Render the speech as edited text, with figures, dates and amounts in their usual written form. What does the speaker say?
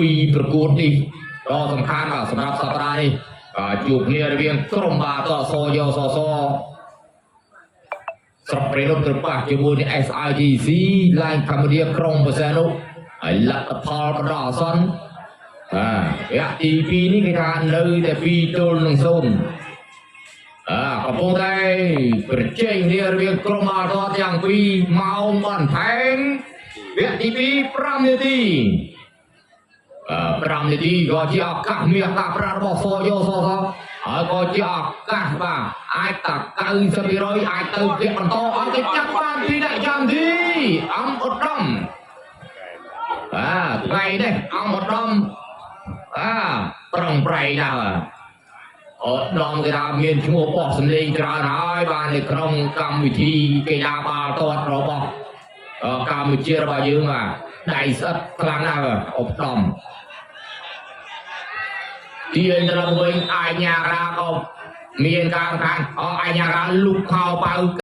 ពីប្រកួតនេះដ៏សំខាន់សម្រាប់សប្តាហ៍នេះជួបគ្នារវាងក្រុមបាល់ទាត់សយសសស្រុកព្រៃនំត្រប៉ះជាមួយនឹង SITC ឡើងកម្ពុជាក្រុងបរសេនុហើយលទ្ធផលបណ្ដោះអាសន្នវគ្គទី2នេះគេថានៅតែ2-0កំពុងតែប្រជែងគ្នារវាងក្រុមបាល់ទាត់ទាំងពីរម៉ោងបន្ថែមវគ្គទី2 5 នាទី5 នាទីក៏ជាឱកាសមាសការប្រារបស់សយសសហើយក៏ជាឱកាសបាទអាចតា90% អាចទៅវគ្គបន្តឲ្យគេចាប់បានពីអ្នកចាំទីអំឧត្តមថ្ងៃនេះអំឧត្តមប្រឹងប្រែងដែរឧត្តមគេថាមានឈ្មោះបោះសម្លេងច្រើនហើយបាននៅក្នុងកម្មវិធីកីឡាបាល់ទាត់របស់កម្ពុជារបស់យើងដៃស្អិតខ្លាំងណាស់ឧត្តមទីត្រង់វិញអាញារ៉ាក៏មានការខាងអាញារ៉ាលុកខោប៉ៅ